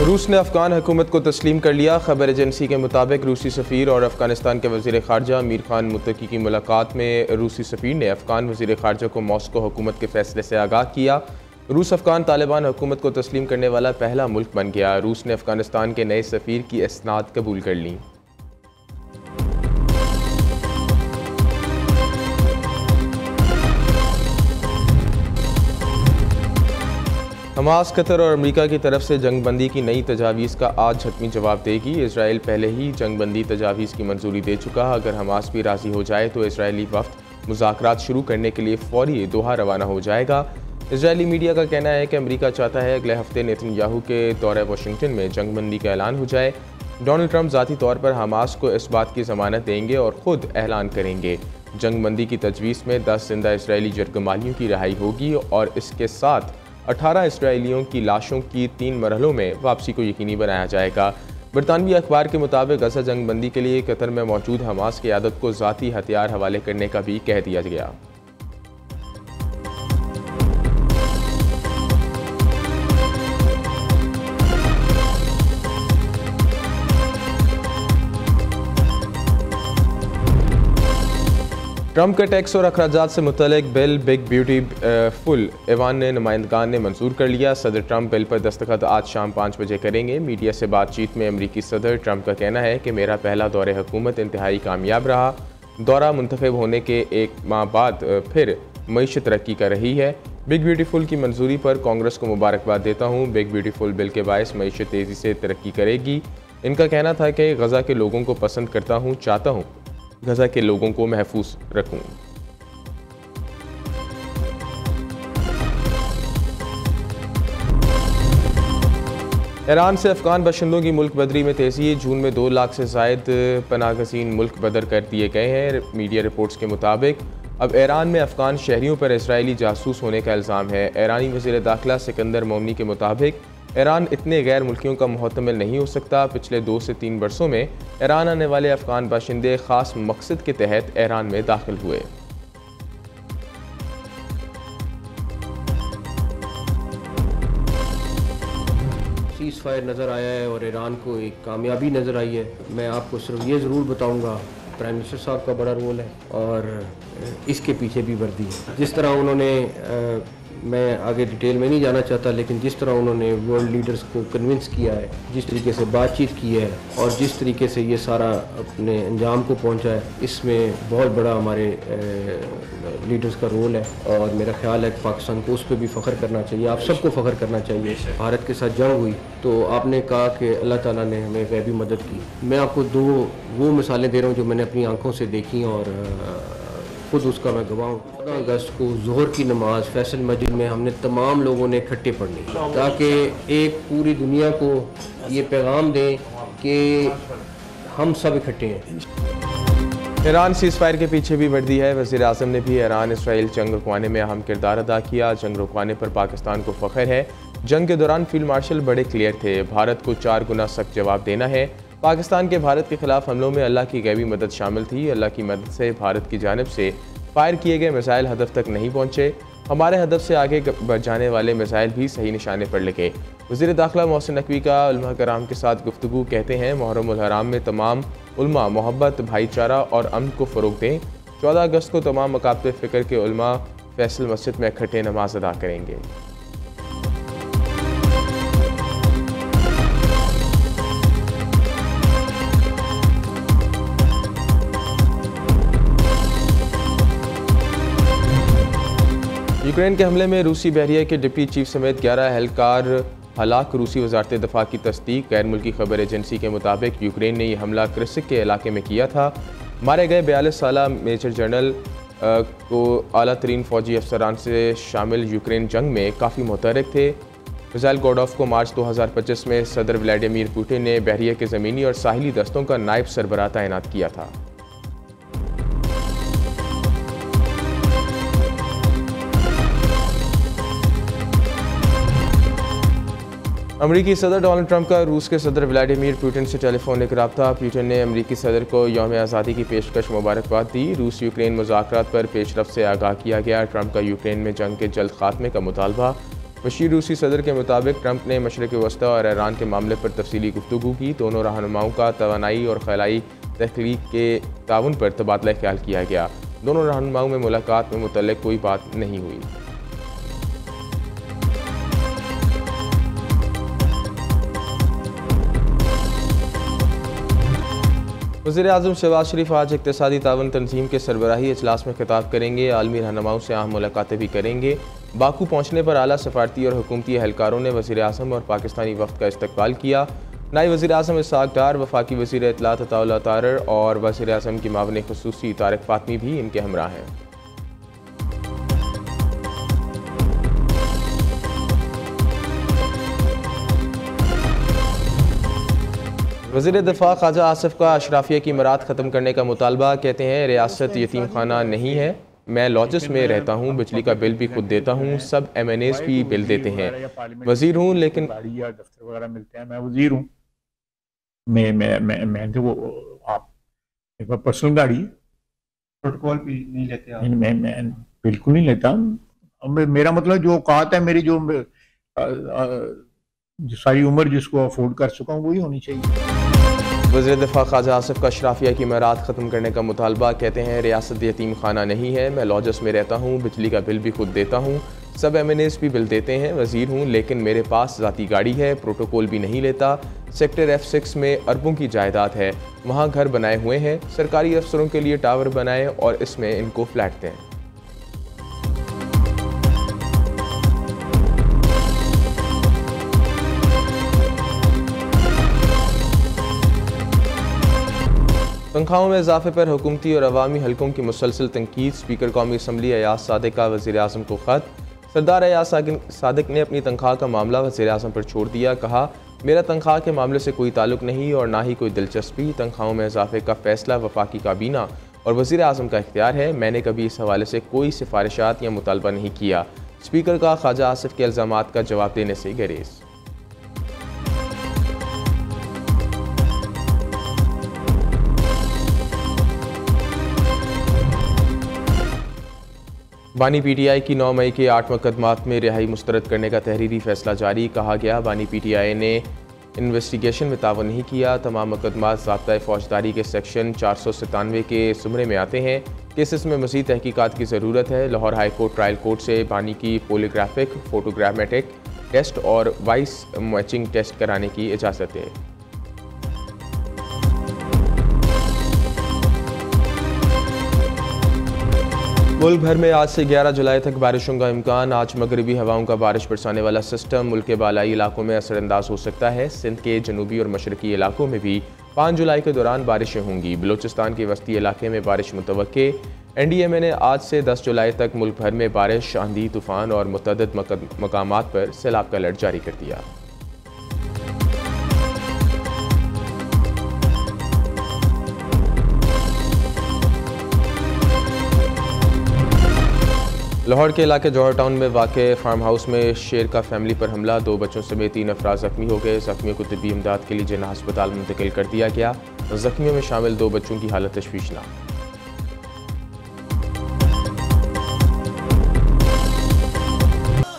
रूस ने अफगान हुकूमत को तस्लीम कर लिया। खबर एजेंसी के मुताबिक रूसी सफ़ीर और अफगानिस्तान के वज़ीर ख़ारजा अमीर खान मुत्तकी की मुलाकात में रूसी सफ़ीर ने अफगान वज़ीर ख़ारजा को मॉस्को हुकूमत के फ़ैसले से आगाह किया। रूस अफगान तालिबान हुकूमत को तस्लीम करने वाला पहला मुल्क बन गया। रूस ने अफगानिस्तान के नए सफ़ीर की इसनाद कबूल कर ली। हमास, कतर और अमेरिका की तरफ से जंग बंदी की नई तजावीज़ का आज हतमी जवाब देगी। इसराइल पहले ही जंग बंदी तजावीज़ की मंजूरी दे चुका। अगर हमास भी राज़ी हो जाए तो इसराइली वफ़द मुज़ाकरात शुरू करने के लिए फ़ौरी दोहा रवाना हो जाएगा। इसराइली मीडिया का कहना है कि अमेरिका चाहता है अगले हफ्ते नेतन्याहू के दौरे वाशिंगटन में जंग बंदी का ऐलान हो जाए। डोनाल्ड ट्रंप ज़ाती तौर पर हमास को इस बात की ज़मानत देंगे और ख़ुद ऐलान करेंगे। जंग बंदी की तजवीज़ में 10 जिंदा इसराइली जरगमालियों की रिहाई होगी और इसके साथ 18 इसराइलियों की लाशों की 3 मरहलों में वापसी को यकीनी बनाया जाएगा। बरतानवी अखबार के मुताबिक गजा जंग बंदी के लिए कतर में मौजूद हमास की आदत को ज़ाती हथियार हवाले करने का भी कह दिया गया। ट्रंप के टैक्स और अखराजात से मुतल्लिक बिल बिग ब्यूटीफुल ईवान ने नुमाइंदगान ने मंजूर कर लिया। सदर ट्रंप बिल पर दस्तखत आज शाम 5 बजे करेंगे। मीडिया से बातचीत में अमरीकी सदर ट्रंप का कहना है कि मेरा पहला दौरे हुकूमत इंतहाई कामयाब रहा। दौरा मुंतखब होने के 1 माह बाद फिर मईशत तरक्की कर रही है। बिग ब्यूटीफुल की मंजूरी पर कांग्रेस को मुबारकबाद देता हूँ। बिग ब्यूटीफुल बिल के बायस मईशत तेज़ी से तरक्की करेगी। इनका कहना था कि गजा के लोगों को पसंद करता हूँ, चाहता हूँ गजा के लोगों को महफूज रखूं। ईरान से अफगान बशिंदों की मुल्क बदरी में तेज़ी। जून में 2 लाख से ज़ायद पनागज़ीन मुल्क बदर कर दिए गए हैं। मीडिया रिपोर्ट्स के मुताबिक अब ईरान में अफगान शहरियों पर इसराइली जासूस होने का इल्ज़ाम है। ईरानी वज़ीर दाखिला सिकंदर मोमनी के मुताबिक ईरान इतने गैर मुल्कियों का मुहतमिल नहीं हो सकता। पिछले 2 से 3 बरसों में ईरान आने वाले अफगान बाशिंदे ख़ास मकसद के तहत ईरान में दाखिल हुए। सीज़ फायर नज़र आया है और ईरान को एक कामयाबी नज़र आई है। मैं आपको सिर्फ ये ज़रूर बताऊंगा, प्राइम मिनिस्टर साहब का बड़ा रोल है और इसके पीछे भी वर्दी है। जिस तरह उन्होंने मैं आगे डिटेल में नहीं जाना चाहता, लेकिन जिस तरह उन्होंने वर्ल्ड लीडर्स को कन्विंस किया है, जिस तरीके से बातचीत की है और जिस तरीके से ये सारा अपने अंजाम को पहुंचा है, इसमें बहुत बड़ा हमारे लीडर्स का रोल है। और मेरा ख्याल है कि पाकिस्तान को उस पर भी फ़ख्र करना चाहिए, आप सबको फ़ख्र करना चाहिए। भारत के साथ जंग हुई तो आपने कहा कि अल्लाह ताला ने हमें गैबी मदद की। मैं आपको 2 वो मिसालें दे रहा हूँ जो मैंने अपनी आँखों से देखी और खुद उसका मैं गवाह हूँ। 14 अगस्त को ज़ोहर की नमाज़ फैसल मस्जिद में हमने तमाम लोगों ने इकट्ठे पढ़नी, ताकि एक पूरी दुनिया को ये पैगाम दें कि हम सब इकट्ठे हैं। ईरान सीज़ फायर के पीछे भी वर्दी है। वज़ीर आज़म ने भी ईरान इसराइल जंग रुकवाने में अहम किरदार अदा किया। जंग रुकवाने पर पाकिस्तान को फ़ख्र है। जंग के दौरान फील्ड मार्शल बड़े क्लियर थे, भारत को 4 गुना सख्त जवाब देना है। पाकिस्तान के भारत के खिलाफ हमलों में अल्लाह की गैबी मदद शामिल थी। अल्लाह की मदद से भारत की जानिब से फायर किए गए मिसाइल हदफ तक नहीं पहुँचे। हमारे हदफ से आगे बढ़ जाने वाले मिसाइल भी सही निशाने पर लगे। वज़ीर दाखिला मोहसिन नकवी का उलमा कराम के साथ गुफ्तगू कहते हैं, मुहर्रम उल हराम में तमाम उलमा मोहब्बत, भाईचारा और अमन को फ़रोग़ दें। 14 अगस्त को तमाम मकातब फ़िक्र के उलमा फैसल मस्जिद में इकट्ठे नमाज अदा करेंगे। यूक्रेन के हमले में रूसी बहरिया के डिप्टी चीफ समेत 11 एहलकार हलाक। रूसी वजारत दफा की तस्दीक। गैर मुल्की खबर एजेंसी के मुताबिक यूक्रेन ने यह हमला क्रिसिक के इलाके में किया था। मारे गए 42 साला मेजर जनरल को आला तरीन फ़ौजी अफसरान से शामिल यूक्रेन जंग में काफ़ी मुतहरक थे। मिसाइल गोडोफ को मार्च 2025 में सदर व्लादिमीर पुतिन ने बहरिया के ज़मीनी और साहिली दस्तों का नायब सरबराह तैनात किया था। अमरीकी सदर डोनाल्ड ट्रंप का रूस के सदर व्लादिमीर पुतिन से टेलीफोनिक रब्ता। पुतिन ने अमरीकी सदर को यौम आज़ादी की पेशकश मुबारकबाद दी। रूस यूक्रेन मुज़ाकरात पर पेशरफ्त से आगाह किया गया। ट्रंप का यूक्रेन में जंग के जल्द खात्मे का मुतालबा। मशीर रूसी सदर के मुताबिक ट्रंप ने मशरक़ वस्ता और ईरान के मामले पर तफसीली गुफ्तगू की। दोनों रहनुमाओं का तवानाई और खलाई तहक़ीक़ के ताउन पर तबादला ख्याल किया गया। दोनों रहनुमाओं में मुलाकात में मुतल्लिक़ कोई बात नहीं हुई। वज़ीर-ए-आज़म शहबाज शरीफ आज इक़्तिसादी ताउन तंजीम के सरबराही इजलास में खिताब करेंगे। आलमी रहनुमाओं से अहम मुलाकातें भी करेंगे। बाकू पहुँचने पर आला सफारती और हुकूमती एहलकारों ने वज़ीर-ए-आज़म और पाकिस्तानी वफ़द का इस्तकबाल किया। नायब वज़ीर-ए-आज़म इसहाक़ डार, वफ़ाकी वज़ीर इत्तलात अताउल्लाह तारर और वज़ीर-ए-आज़म की मावन ख़ुसूसी तारिक फ़ातमी भी इनके हमरा हैं। वज़ीर दिफ़ा ख्वाजा आसिफ का अशराफिया की मराद ख़त्म करने का मुतालबा। कहते हैं रियासत यतीम खाना नहीं है, मैं लॉजिस में रहता हूँ, बिजली का बिल भी खुद देता हूँ, सब MNAs भी बिल देते हैं। वज़ीर हूँ लेकिन दफ्तर वगैरह मिलते हैं, मैं वज़ीर हूँ। मैं तो वो आप एक बार पर्सनल गाड़ी प्रोटोकॉल भी नहीं लेते आप? मैं बिल्कुल नहीं लेता। मेरा मतलब जो औकात है मेरी, जो सारी उम्र जिसको अफोर्ड कर चुका हूँ वही होनी चाहिए। वज़ीर दिफ़ा ख्वाजा आसिफ का अशराफिया की मराद ख़त्म करने का मुतालबा। कहते हैं रियासत यतीम खाना नहीं है, मैं लॉजिस में रहता हूँ, बिजली का बिल भी खुद देता हूँ, सब MNAs भी बिल देते हैं। वज़ीर हूँ लेकिन मेरे पास ज़ाती गाड़ी है, प्रोटोकॉल भी नहीं लेता। सेक्टर F6 में अरबों की जायदाद है, वहाँ घर बनाए हुए हैं, सरकारी अफसरों के लिए टावर बनाएं और इसमें इनको फ्लैट दें। तनख्वाहों में इजाफे पर हुकूमती और अवामी हलकों की मुसलसल तनकीद। स्पीकर कौमी असम्बली अयाज सादिक का वज़ीर-ए-आज़म को ख़त। सरदार अयाज सादिक ने अपनी तनख्वाह का मामला वज़ीर-ए-आज़म पर छोड़ दिया। कहा, मेरा तनख्वाह के मामले से कोई ताल्लुक नहीं और ना ही कोई दिलचस्पी। तनख्वाहों में इजाफे का फ़ैसला वफाकी काबीना और वज़ीर-ए-आज़म का इख्तियार है। मैंने कभी इस हवाले से कोई सिफारिशात या मुतालबा नहीं किया। स्पीकर का ख्वाजा आसिफ के इल्ज़ामात का जवाब देने से गुरेज। बानी PTI की 9 मई के 8 मुकदमात में रिहाई मुस्तरद करने का तहरीरी फैसला जारी। कहा गया, बानी PTI ने इन्वेस्टिगेशन में तावन नहीं किया। तमाम मुकदमात ज़ाब्ता फ़ौजदारी के सेक्शन 497 के ज़ुमरे में आते हैं। केसेस में मज़ीद तहकीकात की ज़रूरत है। Lahore high court trial court से बानी की पोलीग्राफिक, फोटोग्रामेटिक टेस्ट और वाइस मैचिंग टेस्ट कराने की इजाज़त है। मुल्क भर में आज से 11 जुलाई तक बारिशों का इम्कान। आज मगरबी हवाओं का बारिश बरसाने वाला सिस्टम मुल्क के बालाई इलाकों में असरअंदाज हो सकता है। सिंध के जनूबी और मशरकी इलाकों में भी 5 जुलाई के दौरान बारिशें होंगी। बलूचिस्तान के वस्ती इलाके में बारिश मुतवक्के। NDMA ने आज से 10 जुलाई तक मुल्क भर में बारिश, आंधी, तूफ़ान और मुतअद्दिद मकामात पर सैलाब का अलर्ट जारी कर दिया। लाहौर के इलाके जौहर टाउन में वाक़ फार्म हाउस में शेर का फैमिली पर हमला। 2 बच्चों समेत 3 अफराद ज़ख्मी हो गए। ज़ख्मियों को तिब्बी इमदाद के लिए जिन्ना अस्पताल मुंतकिल कर दिया गया। ज़ख्मियों में शामिल 2 बच्चों की हालत तशवीशनाक।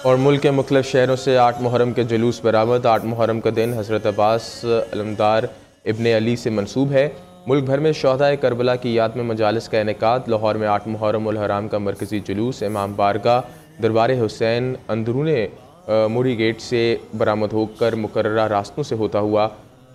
और मुल्क के मुख्तलिफ शहरों से 8 मुहर्रम के जुलूस बरामद। 8 मुहर्रम का दिन हज़रत अब्बास अलमदार इब्ने अली से मंसूब है। मुल्क भर में शोहदाए करबला की याद में मजालिस का इनेकाद। लाहौर में 8 मुहर्रम उल हराम का मरकज़ी जुलूस इमाम बारगाह दरबार हुसैन अंदरूने मुड़ी गेट से बरामद होकर मुकर्ररा रास्तों से होता हुआ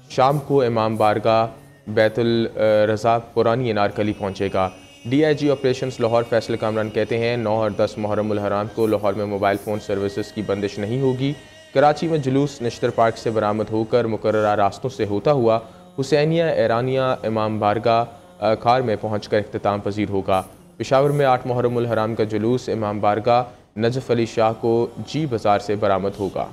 शाम को इमाम बारगाह बैतुल रज़ा पुरानी अनारकली पहुँचेगा। DIG ऑपरेशंस लाहौर फैसल कामरान कहते हैं, 9 और 10 मुहर्रम उल हराम को लाहौर में मोबाइल फ़ोन सर्विसेज की बंदिश नहीं होगी। कराची में जुलूस नश्तर पार्क से बरामद होकर मुकर्ररा रास्तों से होता हुआ हुसैनिया एरानिया इमाम बारगाह खार में पहुँचकर इख्तिताम पजीर होगा। पेशावर में 8 मुहर्रम उल हराम का जुलूस इमाम बारगाह नजफ़ अली शाह को G बाज़ार से बरामद होगा।